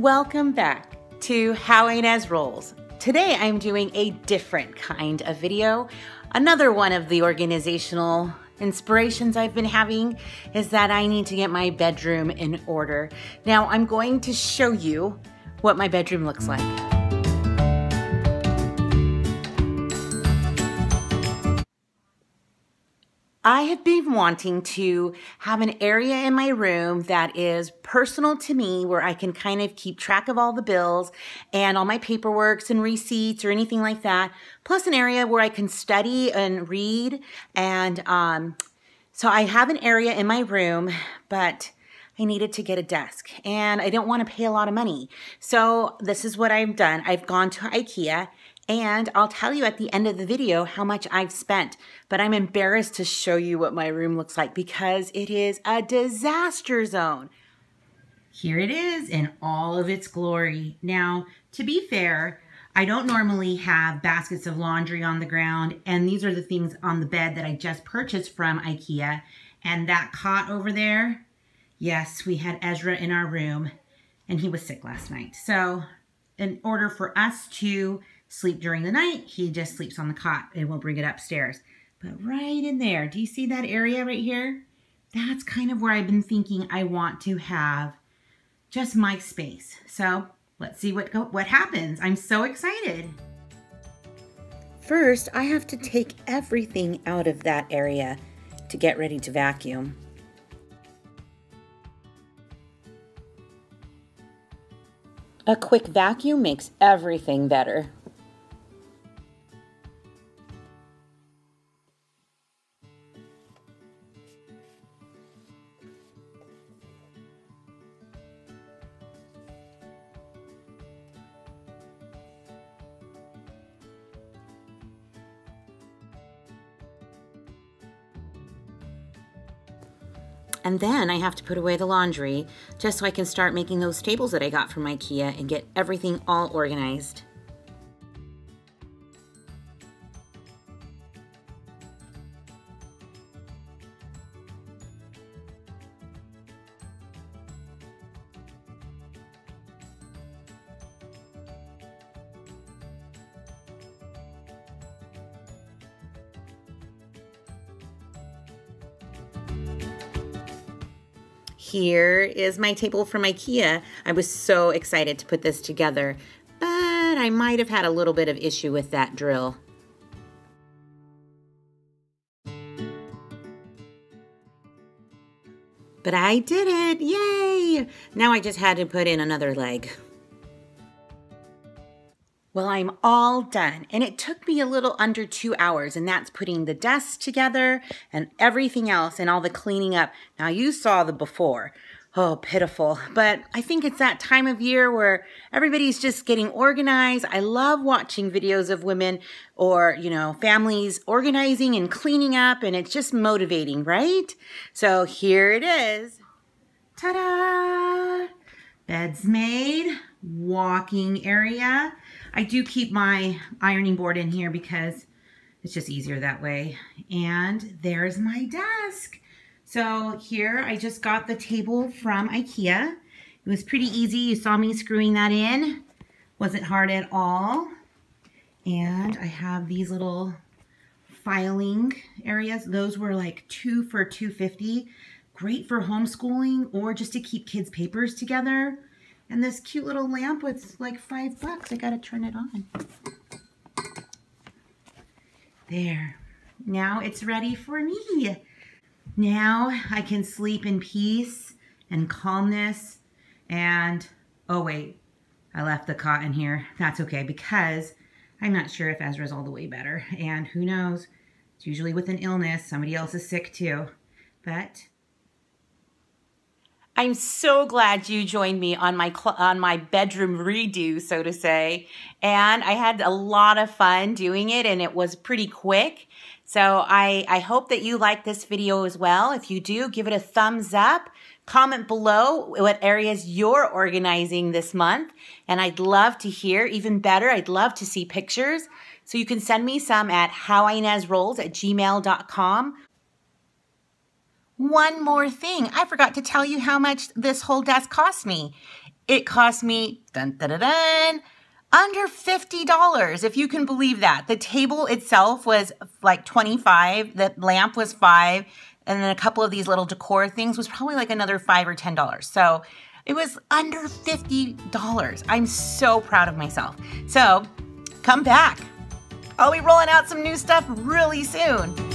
Welcome back to How Ines Rolls. Today I'm doing a different kind of video. Another one of the organizational inspirations I've been having is that I need to get my bedroom in order. Now I'm going to show you what my bedroom looks like. I have been wanting to have an area in my room that is personal to me, where I can kind of keep track of all the bills and all my paperwork and receipts or anything like that, plus an area where I can study and read. And so I have an area in my room, but I needed to get a desk and I don't want to pay a lot of money. So this is what I've done. I've gone to Ikea. And I'll tell you at the end of the video how much I've spent, but I'm embarrassed to show you what my room looks like because it is a disaster zone. Here it is in all of its glory. Now, to be fair, I don't normally have baskets of laundry on the ground, and these are the things on the bed that I just purchased from Ikea. And that cot over there, yes, we had Ezra in our room, and he was sick last night. So in order for us to sleep during the night, he just sleeps on the cot and we'll bring it upstairs. But right in there, do you see that area right here? That's kind of where I've been thinking I want to have just my space. So let's see what happens. I'm so excited. First, I have to take everything out of that area to get ready to vacuum. A quick vacuum makes everything better. And then I have to put away the laundry just so I can start making those tables that I got from Ikea and get everything all organized. Here is my table from Ikea. I was so excited to put this together, but I might have had a little bit of issue with that drill. But I did it, yay! Now I just had to put in another leg. Well, I'm all done, and it took me a little under 2 hours, and that's putting the desks together and everything else and all the cleaning up. Now, you saw the before. Oh, pitiful. But I think it's that time of year where everybody's just getting organized. I love watching videos of women or, families organizing and cleaning up, and it's just motivating, right? So here it is. Ta-da! Bed's made, walking area. I do keep my ironing board in here because it's just easier that way. And there's my desk. So here I just got the table from Ikea. It was pretty easy. You saw me screwing that in. Wasn't hard at all. And I have these little filing areas. Those were like 2 for $2.50. Great for homeschooling or just to keep kids' papers together. And this cute little lamp was like $5. I gotta turn it on. There. Now it's ready for me. Now I can sleep in peace and calmness. And, oh wait, I left the cot in here. That's okay because I'm not sure if Ezra's all the way better. And who knows, it's usually with an illness. Somebody else is sick too. But I'm so glad you joined me on my bedroom redo, so to say. And I had a lot of fun doing it, and it was pretty quick. So I hope that you like this video as well. If you do, give it a thumbs up. Comment below what areas you're organizing this month. And I'd love to hear, even better, I'd love to see pictures. So you can send me some at howinesrolls@gmail.com. One more thing, I forgot to tell you how much this whole desk cost me. it cost me, dun, dun, dun, dun, under $50, if you can believe that. The table itself was like $25, the lamp was $5, and then a couple of these little decor things was probably like another $5 or $10. So it was under $50. I'm so proud of myself. So come back. I'll be rolling out some new stuff really soon.